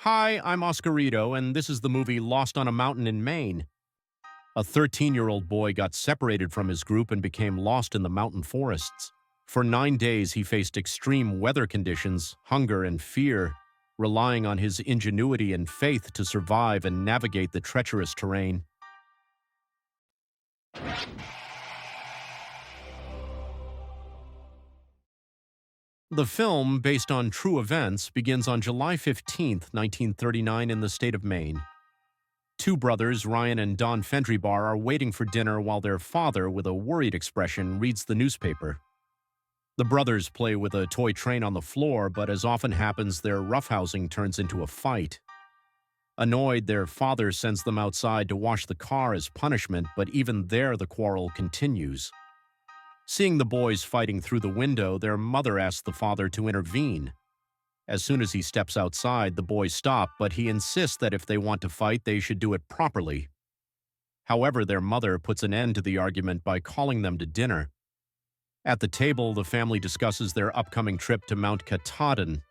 Hi, I'm Oscarito, and this is the movie Lost on a Mountain in Maine. A 13-year-old boy got separated from his group and became lost in the mountain forests. For 9 days, he faced extreme weather conditions, hunger, and fear, relying on his ingenuity and faith to survive and navigate the treacherous terrain. The film, based on true events, begins on July 15, 1939, in the state of Maine. Two brothers, Ryan and Don Fendrybar, are waiting for dinner while their father, with a worried expression, reads the newspaper. The brothers play with a toy train on the floor, but as often happens, their roughhousing turns into a fight. Annoyed, their father sends them outside to wash the car as punishment, but even there the quarrel continues. Seeing the boys fighting through the window, their mother asks the father to intervene. As soon as he steps outside, the boys stop, but he insists that if they want to fight, they should do it properly. However, their mother puts an end to the argument by calling them to dinner. At the table, the family discusses their upcoming trip to Mount Katahdin.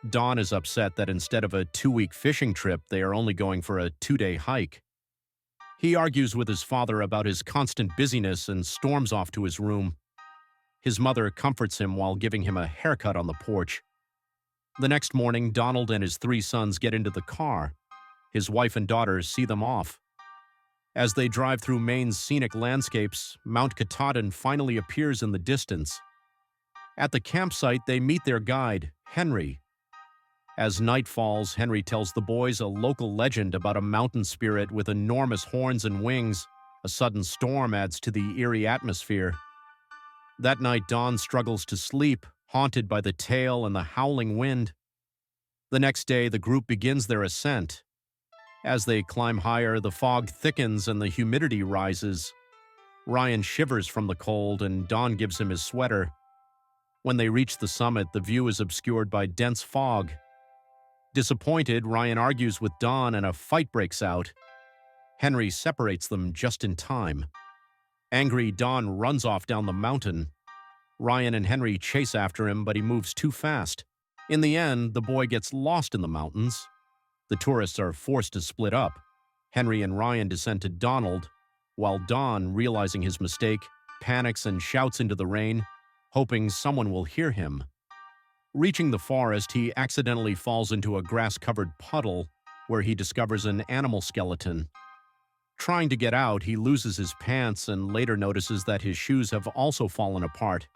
Don is upset that instead of a 2-week fishing trip, they are only going for a 2-day hike. He argues with his father about his constant busyness and storms off to his room. His mother comforts him while giving him a haircut on the porch. The next morning, Donald and his 3 sons get into the car. His wife and daughters see them off. As they drive through Maine's scenic landscapes, Mount Katahdin finally appears in the distance. At the campsite, they meet their guide, Henry. As night falls, Henry tells the boys a local legend about a mountain spirit with enormous horns and wings. A sudden storm adds to the eerie atmosphere. That night, Don struggles to sleep, haunted by the tale and the howling wind. The next day, the group begins their ascent. As they climb higher, the fog thickens and the humidity rises. Ryan shivers from the cold, and Don gives him his sweater. When they reach the summit, the view is obscured by dense fog. Disappointed, Ryan argues with Don and a fight breaks out. Henry separates them just in time. Angry, Don runs off down the mountain. Ryan and Henry chase after him, but he moves too fast. In the end, the boy gets lost in the mountains. The tourists are forced to split up. Henry and Ryan descend to Donald, while Don, realizing his mistake, panics and shouts into the rain, hoping someone will hear him. Reaching the forest, he accidentally falls into a grass-covered puddle where he discovers an animal skeleton. Trying to get out, he loses his pants and later notices that his shoes have also fallen apart.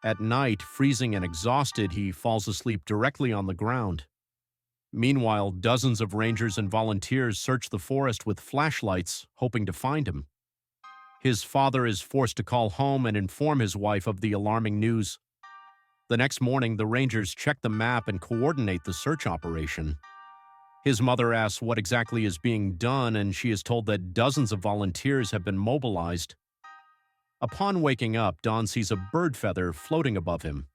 At night, freezing and exhausted, he falls asleep directly on the ground. Meanwhile, dozens of rangers and volunteers search the forest with flashlights, hoping to find him. His father is forced to call home and inform his wife of the alarming news. The next morning, the rangers check the map and coordinate the search operation. His mother asks what exactly is being done, and she is told that dozens of volunteers have been mobilized. Upon waking up, Don sees a bird feather floating above him.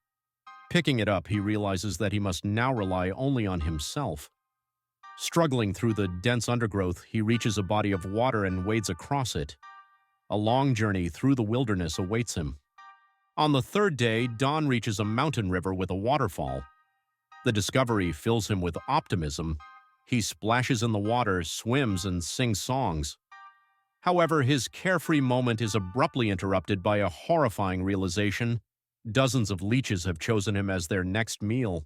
Picking it up, he realizes that he must now rely only on himself. Struggling through the dense undergrowth, he reaches a body of water and wades across it. A long journey through the wilderness awaits him. On the 3rd day, Don reaches a mountain river with a waterfall. The discovery fills him with optimism. He splashes in the water, swims, and sings songs. However, his carefree moment is abruptly interrupted by a horrifying realization. Dozens of leeches have chosen him as their next meal.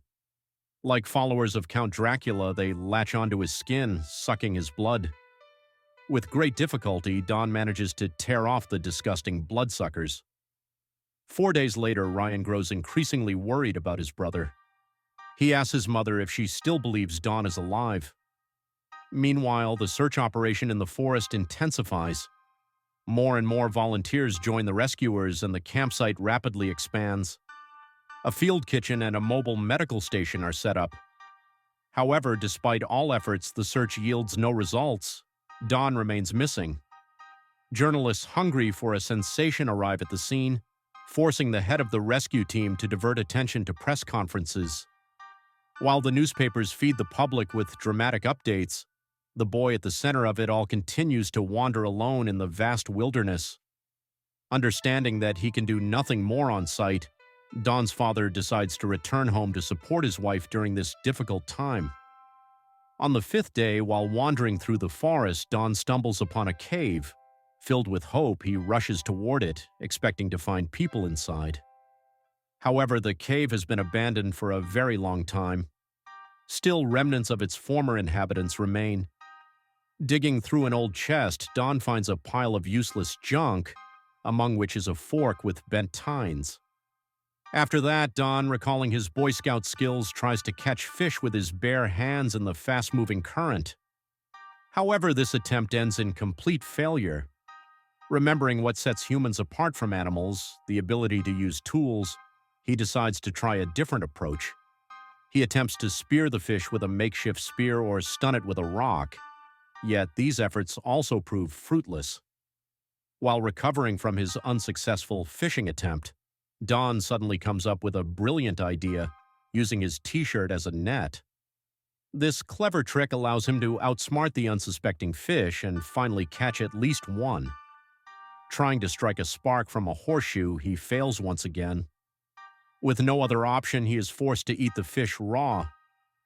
Like followers of Count Dracula, they latch onto his skin, sucking his blood. With great difficulty, Don manages to tear off the disgusting bloodsuckers. 4 days later, Ryan grows increasingly worried about his brother. He asks his mother if she still believes Don is alive. Meanwhile, the search operation in the forest intensifies. More and more volunteers join the rescuers, and the campsite rapidly expands. A field kitchen and a mobile medical station are set up. However, despite all efforts, the search yields no results. Don remains missing. Journalists hungry for a sensation arrive at the scene, forcing the head of the rescue team to divert attention to press conferences. While the newspapers feed the public with dramatic updates, the boy at the center of it all continues to wander alone in the vast wilderness. Understanding that he can do nothing more on site, Don's father decides to return home to support his wife during this difficult time. On the fifth day, while wandering through the forest, Don stumbles upon a cave. Filled with hope, he rushes toward it, expecting to find people inside. However, the cave has been abandoned for a very long time. Still, remnants of its former inhabitants remain. Digging through an old chest, Don finds a pile of useless junk, among which is a fork with bent tines. After that, Don, recalling his Boy Scout skills, tries to catch fish with his bare hands in the fast-moving current. However, this attempt ends in complete failure. Remembering what sets humans apart from animals, the ability to use tools, he decides to try a different approach. He attempts to spear the fish with a makeshift spear or stun it with a rock. Yet these efforts also prove fruitless. While recovering from his unsuccessful fishing attempt, Don suddenly comes up with a brilliant idea, using his t-shirt as a net. This clever trick allows him to outsmart the unsuspecting fish and finally catch at least one. Trying to strike a spark from a horseshoe, he fails once again. With no other option, he is forced to eat the fish raw.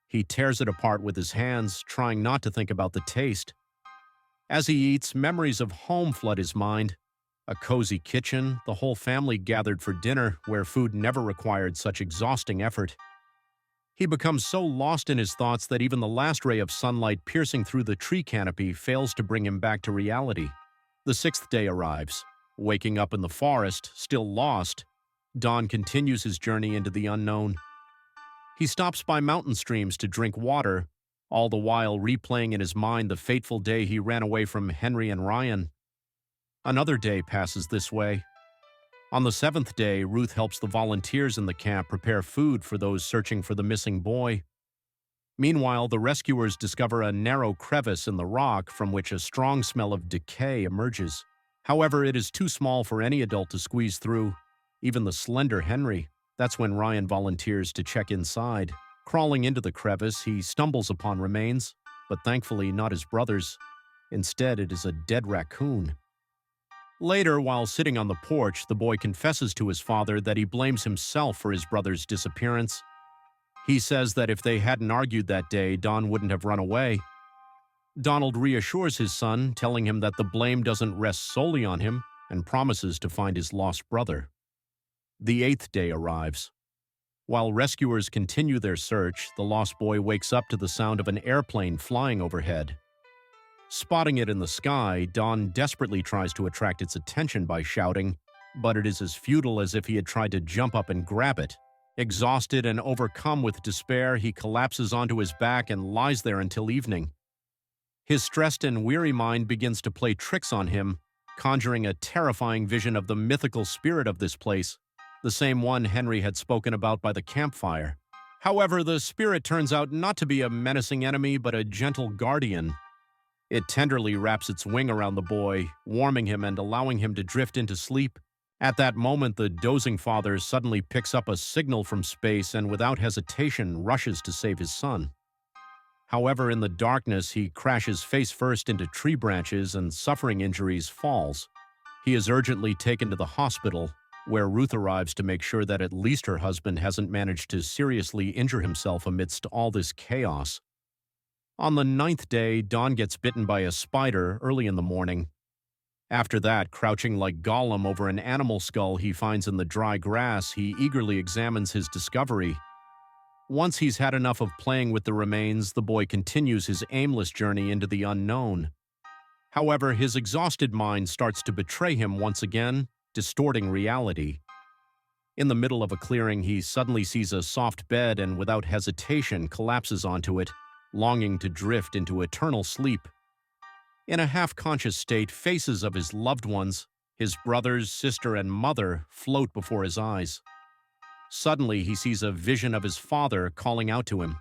He tears it apart with his hands, trying not to think about the taste. As he eats, memories of home flood his mind. A cozy kitchen, the whole family gathered for dinner, where food never required such exhausting effort. He becomes so lost in his thoughts that even the last ray of sunlight piercing through the tree canopy fails to bring him back to reality. The sixth day arrives. Waking up in the forest, still lost, Don continues his journey into the unknown. He stops by mountain streams to drink water, all the while replaying in his mind the fateful day he ran away from Henry and Ryan. Another day passes this way. On the seventh day, Ruth helps the volunteers in the camp prepare food for those searching for the missing boy. Meanwhile, the rescuers discover a narrow crevice in the rock from which a strong smell of decay emerges. However, it is too small for any adult to squeeze through, even the slender Henry. That's when Ryan volunteers to check inside. Crawling into the crevice, he stumbles upon remains, but thankfully not his brother's. Instead, it is a dead raccoon. Later, while sitting on the porch, the boy confesses to his father that he blames himself for his brother's disappearance. He says that if they hadn't argued that day, Don wouldn't have run away. Donald reassures his son, telling him that the blame doesn't rest solely on him, and promises to find his lost brother. The eighth day arrives. While rescuers continue their search, the lost boy wakes up to the sound of an airplane flying overhead. Spotting it in the sky, Don desperately tries to attract its attention by shouting, but it is as futile as if he had tried to jump up and grab it. Exhausted and overcome with despair, he collapses onto his back and lies there until evening. His stressed and weary mind begins to play tricks on him, conjuring a terrifying vision of the mythical spirit of this place, the same one Henry had spoken about by the campfire. However, the spirit turns out not to be a menacing enemy but a gentle guardian. It tenderly wraps its wing around the boy, warming him and allowing him to drift into sleep. At that moment, the dozing father suddenly picks up a signal from space and without hesitation rushes to save his son. However, in the darkness, he crashes face first into tree branches and, suffering injuries, falls. He is urgently taken to the hospital, where Ruth arrives to make sure that at least her husband hasn't managed to seriously injure himself amidst all this chaos. On the ninth day, Don gets bitten by a spider early in the morning. After that, crouching like Gollum over an animal skull he finds in the dry grass, he eagerly examines his discovery. Once he's had enough of playing with the remains, the boy continues his aimless journey into the unknown. However, his exhausted mind starts to betray him once again, distorting reality. In the middle of a clearing, he suddenly sees a soft bed and without hesitation collapses onto it, longing to drift into eternal sleep. In a half-conscious state, faces of his loved ones, his brothers, sister, and mother, float before his eyes. Suddenly, he sees a vision of his father calling out to him.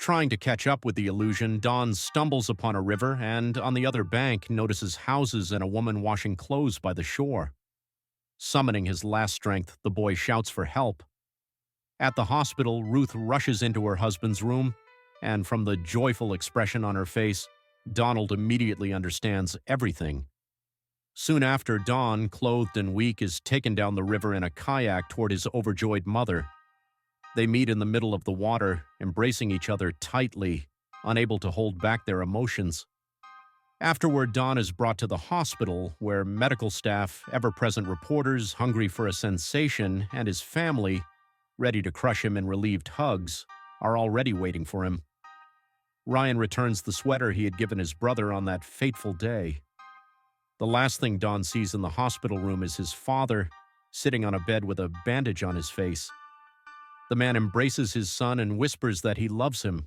Trying to catch up with the illusion, Don stumbles upon a river and, on the other bank, notices houses and a woman washing clothes by the shore. Summoning his last strength, the boy shouts for help. At the hospital, Ruth rushes into her husband's room, and from the joyful expression on her face, Donald immediately understands everything. Soon after, Don, clothed and weak, is taken down the river in a kayak toward his overjoyed mother. They meet in the middle of the water, embracing each other tightly, unable to hold back their emotions. Afterward, Don is brought to the hospital, where medical staff, ever-present reporters hungry for a sensation, and his family, ready to crush him in relieved hugs, are already waiting for him. Ryan returns the sweater he had given his brother on that fateful day. The last thing Don sees in the hospital room is his father, sitting on a bed with a bandage on his face. The man embraces his son and whispers that he loves him.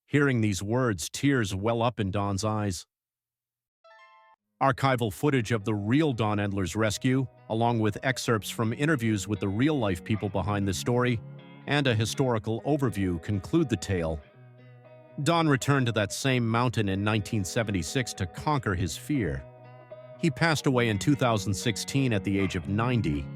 Hearing these words, tears well up in Don's eyes. Archival footage of the real Don Endler's rescue, along with excerpts from interviews with the real-life people behind the story, and a historical overview conclude the tale. Don returned to that same mountain in 1976 to conquer his fear. He passed away in 2016 at the age of 90,